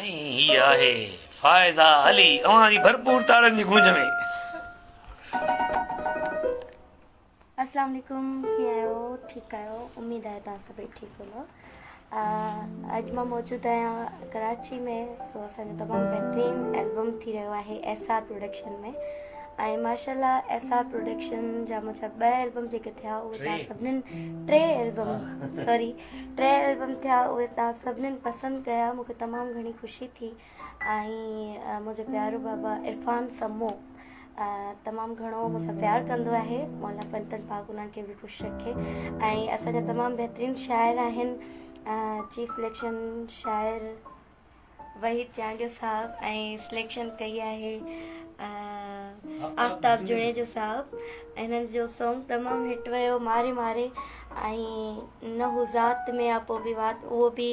ही आहे फाइज़ा अली अवां जी भरपूर ताड़न जी गूंज में। अस्सलाम वालेकुम, कीअं आहियो? ठीकु आहियो? उमेदु आहे तव्हां सभई ठीकु हूंदव। अॼु मां मौजूदु आहियां कराची में। सो असांजो तमामु बहितरीनु एल्बम थी रहियो आहे SR प्रोडक्शन में। ऐं माशाल्लाह SR प्रोडक्शन जा मुंहिंजा 2 एल्बम जेके थिया उहे तव्हां सभिनीनि 3 एल्बम थिया उहे तव्हां सभिनीनि पसंदि कया। मूंखे तमामु घणी ख़ुशी थी। ऐं मुंहिंजो प्यारो बाबा इरफान समो तमामु घणो मूंसां प्यारु कंदो आहे। मौला पंतन पाक उन्हनि खे बि ख़ुशि रखे। ऐं असांजा तमामु बहितरीनु शाइर आहिनि। चीफ सिलेक्शन शाइर वहीद चांडियो साहब ऐं सिलेक्शन कई आहे आफ्ताब जुणेजो साहब। हिननि जो सॉन्ग तमामु हिट वियो मारे मारे। ऐं न हुज़ात में आहे पोइ बि वात उहो बि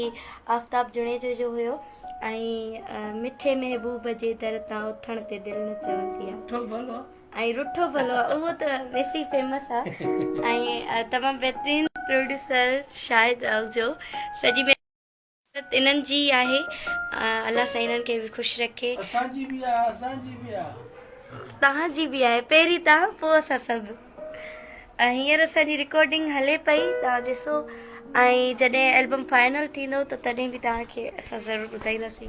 आफ्ताब जुणेजो जो हुयो। ऐं मिठे महबूब जे दर तां उथण ते दिलि न चवंदी आहे ऐं रुठो भलो आहे उहो त वैसे फेमस आहे। ऐं तमामु बहितरीनु प्रोड्यूसर शाहिद जो सॼी महिनत इन्हनि जी आहे। अलाह साईं इन्हनि खे बि ख़ुशि रखे। असांजी बि आहे तव्हांजी बि आहे, पहिरीं तव्हां पोइ असां सभु। ऐं हींअर असांजी रिकॉर्डिंग हले पई, तव्हां ॾिसो। ऐं जॾहिं एल्बम फाइनल थींदो त तॾहिं बि तव्हांखे असां ज़रूरु ॿुधाईंदासीं।